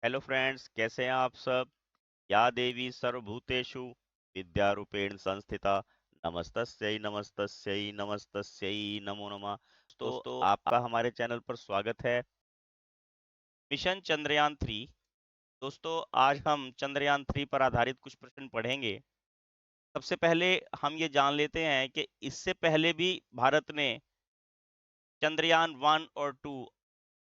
Hello friends, कैसे हैं आप सब। या देवी सर्वभूतेषु विद्यारूपेण संस्थिता नमस्तस्यै नमस्तस्यै नमस्तस्यै नमो नमः। दोस्तों, आपका हमारे चैनल पर स्वागत है। मिशन चंद्रयान 3। दोस्तों, आज हम चंद्रयान 3 पर आधारित कुछ प्रश्न पढ़ेंगे। सबसे पहले हम ये जान लेते हैं कि इससे पहले भी भारत ने चंद्रयान 1 और 2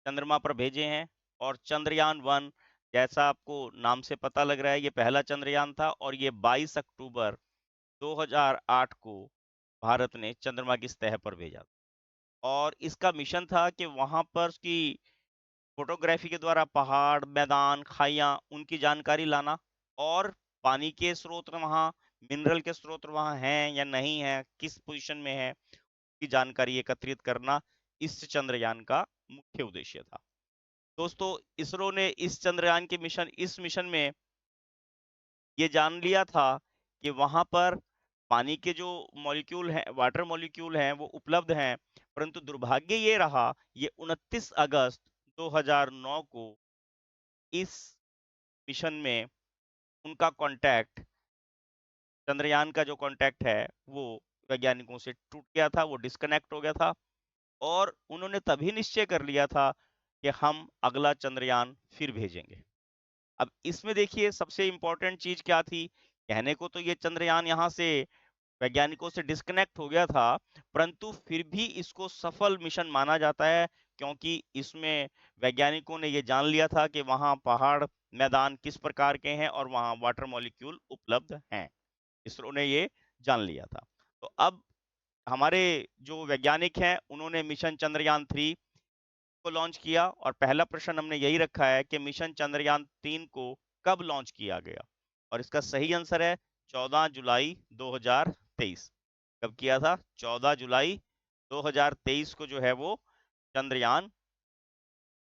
चंद्रमा पर भेजे हैं। और चंद्रयान 1, जैसा आपको नाम से पता लग रहा है, ये पहला चंद्रयान था और ये 22 अक्टूबर 2008 को भारत ने चंद्रमा की सतह पर भेजा। और इसका मिशन था कि वहां पर उसकी फोटोग्राफी के द्वारा पहाड़, मैदान, खाइयां, उनकी जानकारी लाना, और पानी के स्रोत वहां, मिनरल के स्रोत वहां हैं या नहीं है, किस पोजीशन में है, की जानकारी एकत्रित करना इस चंद्रयान का मुख्य उद्देश्य था। दोस्तों, इसरो ने इस मिशन में ये जान लिया था कि वहां पर पानी के जो मॉलिक्यूल हैं, वाटर मॉलिक्यूल हैं, वो उपलब्ध हैं। परंतु दुर्भाग्य ये रहा, ये 29 अगस्त 2009 को इस मिशन में उनका कांटेक्ट, चंद्रयान का जो कांटेक्ट है, वो वैज्ञानिकों से टूट गया था, वो डिस्कनेक्ट हो गया था। और उन्होंने तभी निश्चय कर लिया था कि हम अगला चंद्रयान फिर भेजेंगे। अब इसमें देखिए, सबसे इंपॉर्टेंट चीज क्या थी। कहने को तो ये चंद्रयान यहाँ से वैज्ञानिकों से डिस्कनेक्ट हो गया था, परंतु फिर भी इसको सफल मिशन माना जाता है, क्योंकि इसमें वैज्ञानिकों ने ये जान लिया था कि वहां पहाड़, मैदान किस प्रकार के हैं और वहां वाटर मॉलिक्यूल उपलब्ध हैं। इसरो ने ये जान लिया था। तो अब हमारे जो वैज्ञानिक हैं, उन्होंने मिशन चंद्रयान 3 को लॉन्च किया। और पहला प्रश्न हमने यही रखा है कि मिशन चंद्रयान 3 को कब लॉन्च किया गया। और इसका सही आंसर है 14 जुलाई 2023। कब किया था? 14 जुलाई 2023 को जो है वो चंद्रयान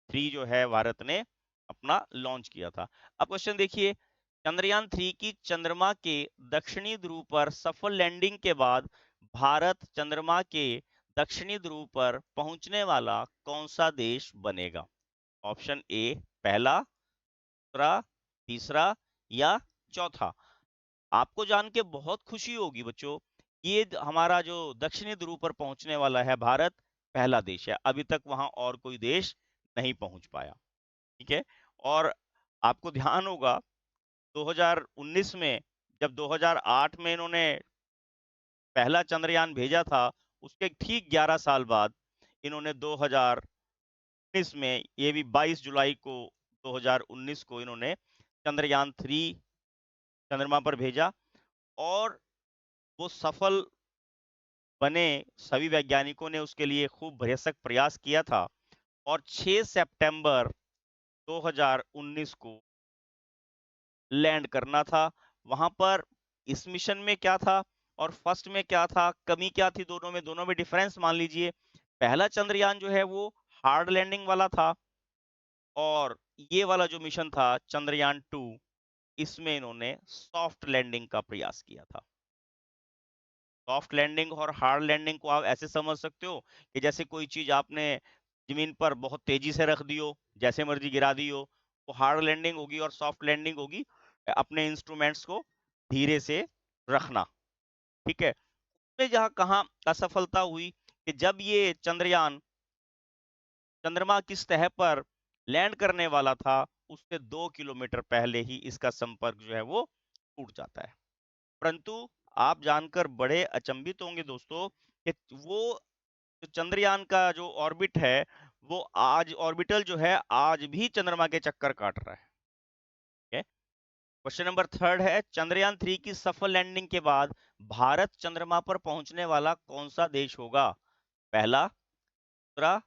3 जो है भारत ने अपना लॉन्च किया था। अब क्वेश्चन देखिए, चंद्रयान 3 की चंद्रमा के दक्षिणी ध्रुव पर सफल लैंडिंग के बाद भारत चंद्रमा के दक्षिणी ध्रुव पर पहुंचने वाला कौन सा देश बनेगा? ऑप्शन ए पहला, दूसरा, तीसरा या चौथा। आपको जान के बहुत खुशी होगी बच्चों, ये हमारा जो दक्षिणी ध्रुव पर पहुंचने वाला है भारत, पहला देश है। अभी तक वहां और कोई देश नहीं पहुंच पाया। ठीक है। और आपको ध्यान होगा, 2019 में, जब 2008 में इन्होंने पहला चंद्रयान भेजा था, उसके ठीक 11 साल बाद इन्होंने 2019 में, ये भी 22 जुलाई को 2019 को, इन्होंने चंद्रयान 3 चंद्रमा पर भेजा। और वो सफल बने। सभी वैज्ञानिकों ने उसके लिए खूब भरसक प्रयास किया था। और 6 सितंबर 2019 को लैंड करना था वहां पर। इस मिशन में क्या था और फर्स्ट में क्या था, कमी क्या थी दोनों में डिफरेंस मान लीजिए। पहला चंद्रयान जो है वो हार्ड लैंडिंग वाला था, और ये वाला जो मिशन था चंद्रयान 2, इसमें इन्होंने सॉफ्ट लैंडिंग का प्रयास किया था। सॉफ्ट लैंडिंग और हार्ड लैंडिंग को आप ऐसे समझ सकते हो कि जैसे कोई चीज आपने जमीन पर बहुत तेजी से रख दी हो, जैसे मर्जी गिरा दी हो, वो हार्ड लैंडिंग होगी। और सॉफ्ट लैंडिंग होगी अपने इंस्ट्रूमेंट्स को धीरे से रखना। ठीक है। उसमें जहां कहाँ असफलता हुई कि जब ये चंद्रयान चंद्रमा की सतह पर लैंड करने वाला था, उससे 2 किलोमीटर पहले ही इसका संपर्क जो है वो टूट जाता है। परंतु आप जानकर बड़े अचंभित होंगे दोस्तों कि वो जो चंद्रयान का जो ऑर्बिट है, वो आज ऑर्बिटल जो है आज भी चंद्रमा के चक्कर काट रहा है। क्वेश्चन नंबर 3 है, चंद्रयान 3 की सफल लैंडिंग के बाद भारत चंद्रमा पर पहुंचने वाला कौन सा देश होगा? पहला, दूसरा,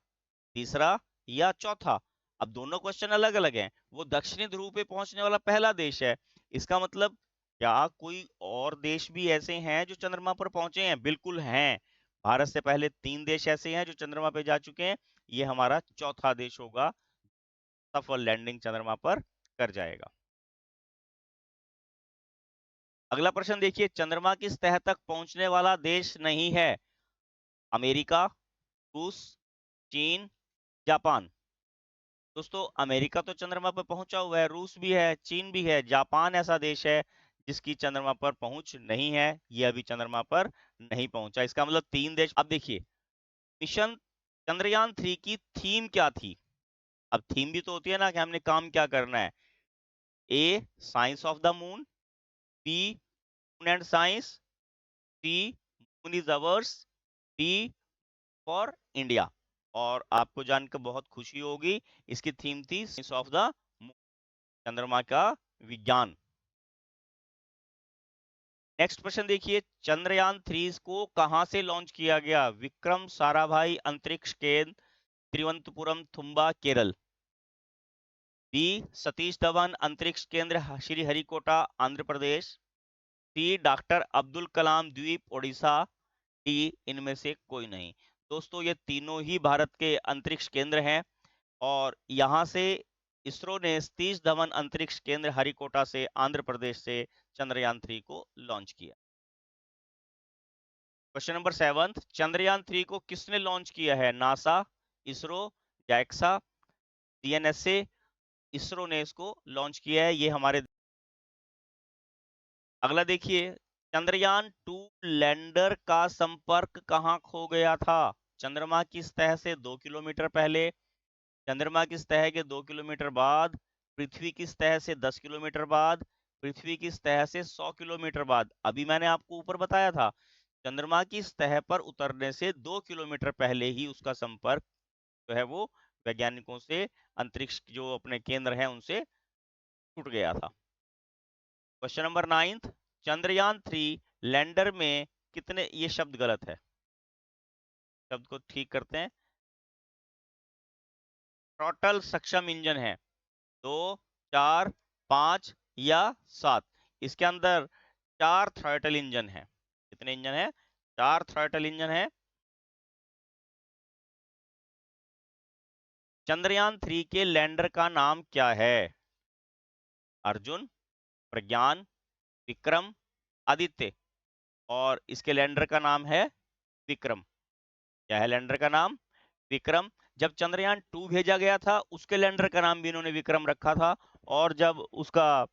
तीसरा या चौथा। अब दोनों क्वेश्चन अलग अलग हैं। वो दक्षिणी ध्रुव पे पहुंचने वाला पहला देश है, इसका मतलब क्या कोई और देश भी ऐसे हैं जो चंद्रमा पर पहुंचे हैं? बिल्कुल हैं। भारत से पहले 3 देश ऐसे हैं जो चंद्रमा पे जा चुके हैं। ये हमारा चौथा देश होगा, सफल लैंडिंग चंद्रमा पर कर जाएगा। अगला प्रश्न देखिए, चंद्रमा की सतह तक पहुंचने वाला देश नहीं है। अमेरिका, रूस, चीन, जापान। दोस्तों अमेरिका तो चंद्रमा पर पहुंचा हुआ है, रूस भी है, चीन भी है, जापान ऐसा देश है जिसकी चंद्रमा पर पहुंच नहीं है, ये अभी चंद्रमा पर नहीं पहुंचा। इसका मतलब 3 देश। अब देखिए मिशन चंद्रयान 3 की थीम क्या थी। अब थीम भी तो होती है ना कि हमने काम क्या करना है। A science of the moon, B moon and science, C moon is ours, D for India. और आपको जानकर बहुत खुशी होगी, इसकी थीम थी साइंस ऑफ द मून, चंद्रमा का विज्ञान। नेक्स्ट क्वेश्चन देखिए, चंद्रयान 3 को कहां से लॉन्च किया गया। विक्रम साराभाई अंतरिक्ष केंद्र, तिरुवनंतपुरम थुम्बा केरल। बी सतीश धवन अंतरिक्ष केंद्र, श्रीहरिकोटा आंध्र प्रदेश। सी डॉक्टर अब्दुल कलाम द्वीप उड़ीसा। डी इनमें से कोई नहीं। दोस्तों ये तीनों ही भारत के अंतरिक्ष केंद्र हैं और यहाँ से इसरो ने सतीश धवन अंतरिक्ष केंद्र हरिकोटा से आंध्र प्रदेश से चंद्रयान 3 को लॉन्च किया। क्वेश्चन नंबर 7, चंद्रयान 3 को किसने लॉन्च किया है। NASA, ISRO, JAXA, CNSA. ISRO ने इसको लॉन्च किया है, ये हमारे। अगला देखिए, चंद्रयान 2 लैंडर का संपर्क कहां खो गया था। चंद्रमा की सतह से 2 किलोमीटर पहले, चंद्रमा की सतह के 2 किलोमीटर बाद, पृथ्वी की सतह से 10 किलोमीटर बाद, पृथ्वी की सतह से 100 किलोमीटर बाद। अभी मैंने आपको ऊपर बताया था चंद्रमा की सतह पर उतरने से 2 किलोमीटर पहले ही उसका संपर्क जो है वो वैज्ञानिकों से, अंतरिक्ष जो अपने केंद्र हैं उनसे टूट गया था। क्वेश्चन नंबर 9, चंद्रयान 3 लैंडर में कितने, ये शब्द गलत है, शब्द को ठीक करते हैं। टोटल सक्षम इंजन है 2, 4, 5 या 7। इसके अंदर 4 थ्रॉटल इंजन है। कितने इंजन है। 4 थ्रॉटल इंजन है। चंद्रयान 3 के लैंडर का नाम क्या है। अर्जुन, प्रज्ञान, विक्रम, आदित्य। और इसके लैंडर का नाम है विक्रम। क्या है लैंडर का नाम। विक्रम। जब चंद्रयान 2 भेजा गया था उसके लैंडर का नाम भी इन्होंने विक्रम रखा था, और जब उसका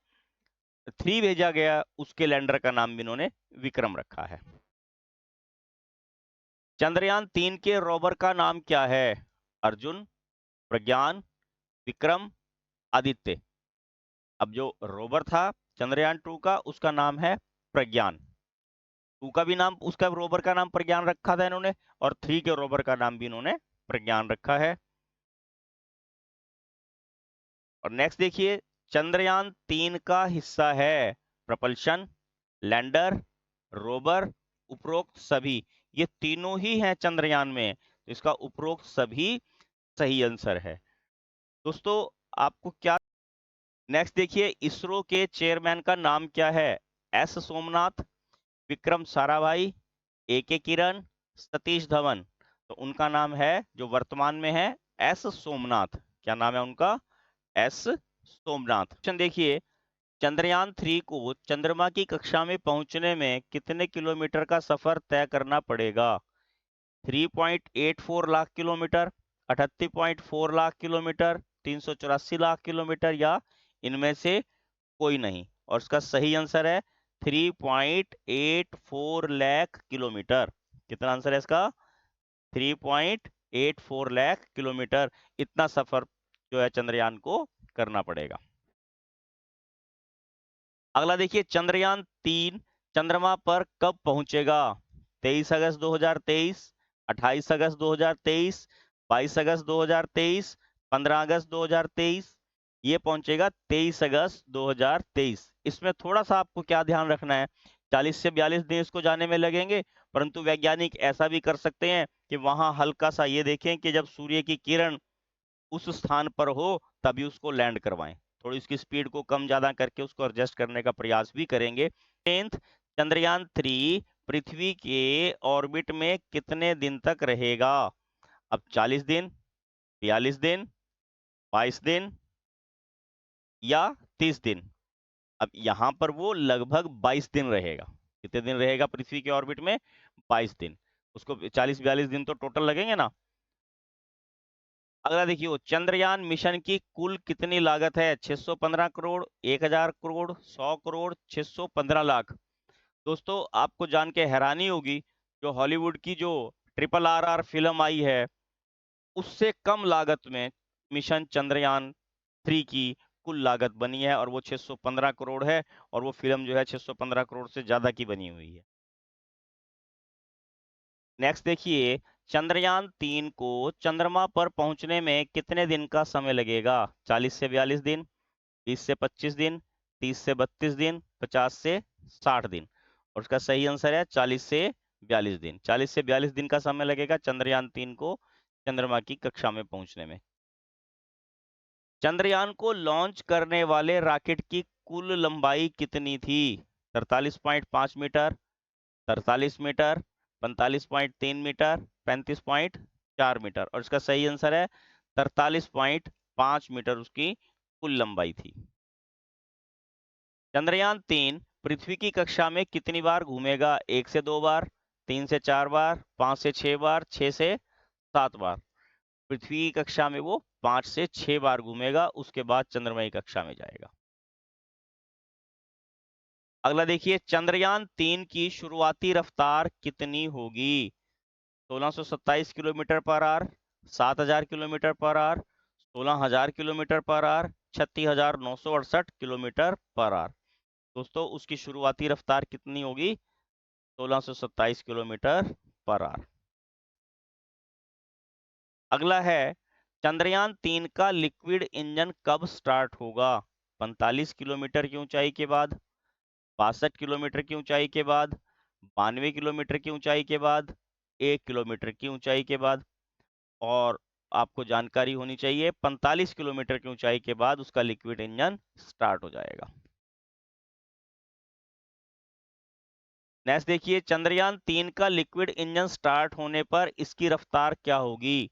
3 भेजा गया उसके लैंडर का नाम भी इन्होंने विक्रम रखा है। चंद्रयान 3 के रोवर का नाम क्या है। अर्जुन, प्रज्ञान, विक्रम, आदित्य। अब जो रोवर था चंद्रयान 2 का उसका नाम है प्रज्ञान। 2 का भी नाम, उसका रोवर का नाम प्रज्ञान रखा था इन्होंने, और 3 के रोवर का नाम भी इन्होंने प्रज्ञान रखा है। और नेक्स्ट देखिए, चंद्रयान 3 का हिस्सा है प्रपल्शन, लैंडर, रोवर, उपरोक्त सभी। ये तीनों ही हैं चंद्रयान में, तो इसका उपरोक्त सभी सही आंसर है। दोस्तों आपको क्या, नेक्स्ट देखिए, इसरो के चेयरमैन का नाम क्या है। एस सोमनाथ, विक्रम साराभाई, ए के किरण, सतीश धवन। तो उनका नाम है जो वर्तमान में है एस सोमनाथ। क्या नाम है उनका। एस सोमनाथ। क्वेश्चन देखिए, चंद्रयान 3 को चंद्रमा की कक्षा में पहुंचने में कितने किलोमीटर का सफर तय करना पड़ेगा। 3.84 lakh kilometre, 38.4 lakh kilometre, 384 lakh kilometre, या इनमें से कोई नहीं। और इसका सही आंसर है 3.84 लाख किलोमीटर। कितना आंसर है इसका। 3.84 लाख किलोमीटर। इतना सफर जो है चंद्रयान को करना पड़ेगा। अगला देखिए, चंद्रयान 3 चंद्रमा पर कब पहुंचेगा। 23 अगस्त 2023, 28 अगस्त 2023, 22 अगस्त 2023, 15 अगस्त 2023। ये पहुंचेगा 23 अगस्त 2023। इसमें थोड़ा सा आपको क्या ध्यान रखना है, 40 से 42 दिन इसको जाने में लगेंगे, परंतु वैज्ञानिक ऐसा भी कर सकते हैं कि वहां हल्का सा ये देखें कि जब सूर्य की किरण उस स्थान पर हो तभी उसको लैंड करवाएं। थोड़ी उसकी स्पीड को कम ज्यादा करके उसको एडजस्ट करने का प्रयास भी करेंगे। 10th, चंद्रयान 3 पृथ्वी के ऑर्बिट में कितने दिन तक रहेगा। अब 40 दिन, 42 दिन, 22 दिन या 30 दिन। अब यहां पर वो लगभग 22 दिन रहेगा। कितने दिन रहेगा पृथ्वी के ऑर्बिट में। 22 दिन। उसको 40-42 दिन तो टोटल लगेंगे ना। अगला देखिए, चंद्रयान मिशन की कुल कितनी लागत है? 615 करोड़, 1000 करोड़, 100 करोड़, 615 लाख। दोस्तों, आपको जान के हैरानी होगी, जो हॉलीवुड की जो RRR फिल्म आई है, उससे कम लागत में मिशन चंद्रयान 3 की कुल लागत बनी है, और वो 615 करोड़ है, और वो फिल्म जो है 615 करोड़ से ज्यादा की बनी हुई है। नेक्स्ट देखिए, चंद्रयान 3 को चंद्रमा पर पहुंचने में कितने दिन का समय लगेगा? 40 से 42 दिन, 20 से 25 दिन, 30 से 32 दिन, 50 से 60 दिन। और उसका सही आंसर है 40 से 42 दिन। 40 से 42 दिन का समय लगेगा चंद्रयान 3 को चंद्रमा की कक्षा में पहुंचने में। चंद्रयान को लॉन्च करने वाले रॉकेट की कुल लंबाई कितनी थी? 43.5 मीटर, 43 मीटर, 45.3 मीटर, 35.4 मीटर। और इसका सही आंसर है 43.5 मीटर उसकी कुल लंबाई थी। चंद्रयान 3 पृथ्वी की कक्षा में कितनी बार घूमेगा? 1 से 2 बार, 3 से 4 बार, 5 से 6 बार, 6 से 7 बार। पृथ्वी की कक्षा में वो 5 से 6 बार घूमेगा, उसके बाद चंद्रमा की कक्षा में जाएगा। अगला देखिए, चंद्रयान 3 की शुरुआती रफ्तार कितनी होगी? 1627 kilometre per hour, 7000 kilometre per hour, 16000 kilometre per hour, 36,968 kilometre per hour. दोस्तों, उसकी शुरुआती रफ्तार कितनी होगी? 1627 किलोमीटर पर आवर। अगला है, चंद्रयान 3 का लिक्विड इंजन कब स्टार्ट होगा? 45 किलोमीटर की ऊंचाई के बाद, 62 किलोमीटर की ऊंचाई के बाद, 92 किलोमीटर की ऊंचाई के बाद, 1 किलोमीटर की ऊंचाई के बाद। और आपको जानकारी होनी चाहिए, 45 किलोमीटर की ऊंचाई के बाद उसका लिक्विड इंजन स्टार्ट हो जाएगा। नेक्स्ट देखिए, चंद्रयान 3 का लिक्विड इंजन स्टार्ट होने पर इसकी रफ्तार क्या होगी?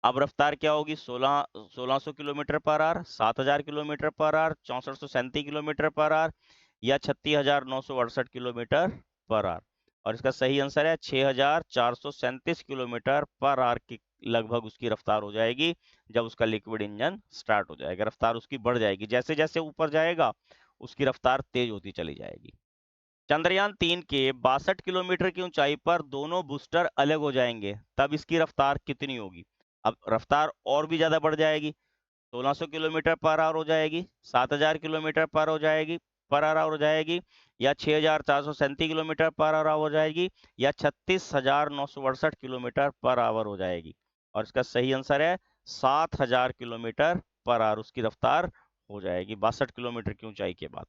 अब रफ्तार क्या होगी? 1600 kilometre per hour, 7000 kilometre per hour, 6437 kilometre per hour, या 36,968 किलोमीटर पर आवर। और इसका सही आंसर है 6437 किलोमीटर पर आवर की लगभग उसकी रफ्तार हो जाएगी जब उसका लिक्विड इंजन स्टार्ट हो जाएगा। रफ्तार उसकी बढ़ जाएगी, जैसे जैसे ऊपर जाएगा उसकी रफ्तार तेज होती चली जाएगी। चंद्रयान 3 के 62 किलोमीटर की ऊंचाई पर दोनों बूस्टर अलग हो जाएंगे, तब इसकी रफ्तार कितनी होगी? अब रफ्तार और भी ज्यादा बढ़ जाएगी, 1600 किलोमीटर पर आवर हो जाएगी, 7000 किलोमीटर पर हो जाएगी, पर आवर हो जाएगी, या 6437 किलोमीटर पर आवर हो जाएगी, या 36,968 किलोमीटर पर आवर हो जाएगी। और इसका सही आंसर है 7000 किलोमीटर पर आवर उसकी रफ्तार हो जाएगी 62 किलोमीटर की ऊंचाई के बाद।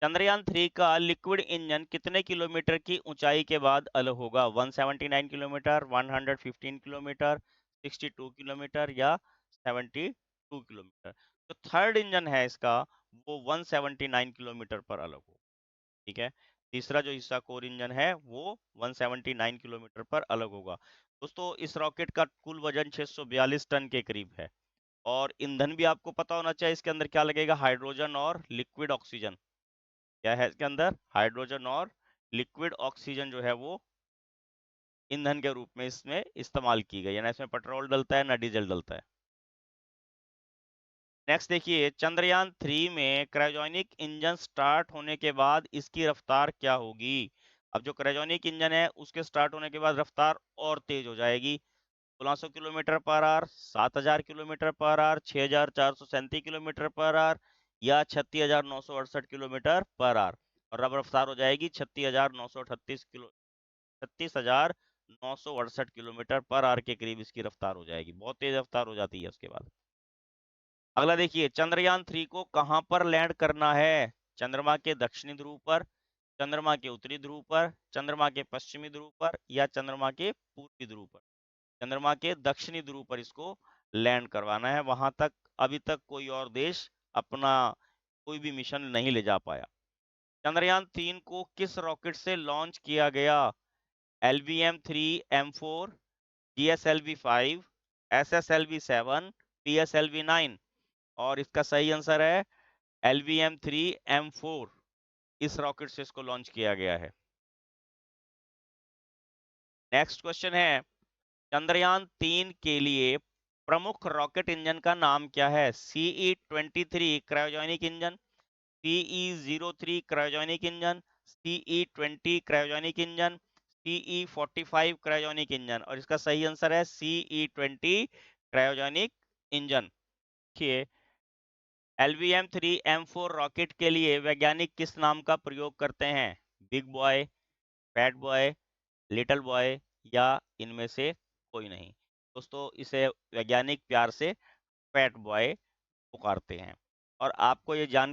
चंद्रयान 3 का लिक्विड इंजन कितने किलोमीटर की ऊंचाई के बाद अलग होगा? 179 किलोमीटर, 115 किलोमीटर, 62 किलोमीटर, या 72 किलोमीटर। तो थर्ड इंजन है इसका, वो 179 किलोमीटर पर अलग हो। ठीक है, तीसरा जो हिस्सा कोर इंजन है वो 179 किलोमीटर पर अलग होगा। दोस्तों, इस रॉकेट का कुल वजन 642 टन के करीब है। और ईंधन भी आपको पता होना चाहिए इसके अंदर क्या लगेगा, हाइड्रोजन और लिक्विड ऑक्सीजन। क्या है इसके अंदर? हाइड्रोजन और लिक्विड ऑक्सीजन जो है वो ईंधन के रूप में इसमें इस्तेमाल की गई है। ना इसमें पेट्रोल डलता है ना डीजल डलता है। नेक्स्ट देखिए, चंद्रयान 3 में क्रायोजेनिक इंजन स्टार्ट होने के बाद इसकी रफ्तार क्या होगी? अब जो क्रायोजेनिक इंजन है उसके स्टार्ट होने के बाद रफ्तार और तेज हो जाएगी, 1600 kilometre per hour, 7000 kilometre per hour, 6437 kilometre per hour, या 36,968 किलोमीटर पर आवर। और अब रफ्तार हो जाएगी 36,968 किलोमीटर पर आवर के करीब इसकी रफ्तार हो जाएगी। बहुत तेज रफ्तार हो जाती है उसके बाद। अगला देखिए, चंद्रयान 3 को कहां पर लैंड करना है? चंद्रमा के दक्षिणी ध्रुव पर, चंद्रमा के उत्तरी ध्रुव पर, चंद्रमा के पश्चिमी ध्रुव पर, या चंद्रमा के पूर्वी ध्रुव पर? चंद्रमा के दक्षिणी ध्रुव पर इसको लैंड करवाना है। वहां तक अभी तक कोई और देश अपना कोई भी मिशन नहीं ले जा पाया। चंद्रयान 3 को किस रॉकेट से लॉन्च किया गया? LVM-3 M4, GSLV-5, SSLV-7, PSLV-9। और इसका सही आंसर है LVM-3 M4। इस रॉकेट से इसको लॉन्च किया गया है। नेक्स्ट क्वेश्चन है, चंद्रयान 3 के लिए प्रमुख रॉकेट इंजन का नाम क्या है? CE-23 cryogenic engine, CE-03 cryogenic engine, CE-20 cryogenic engine, CE-45 cryogenic engine. और इसका सही आंसर है CE-20 क्रायोजेनिक इंजन। देखिए, LVM-3 M4 रॉकेट के लिए वैज्ञानिक किस नाम का प्रयोग करते हैं? Big boy, fat boy, little boy या इनमें से कोई नहीं। दोस्तों, इसे वैज्ञानिक प्यार से फैट बॉय पुकारते हैं। और आपको ये जान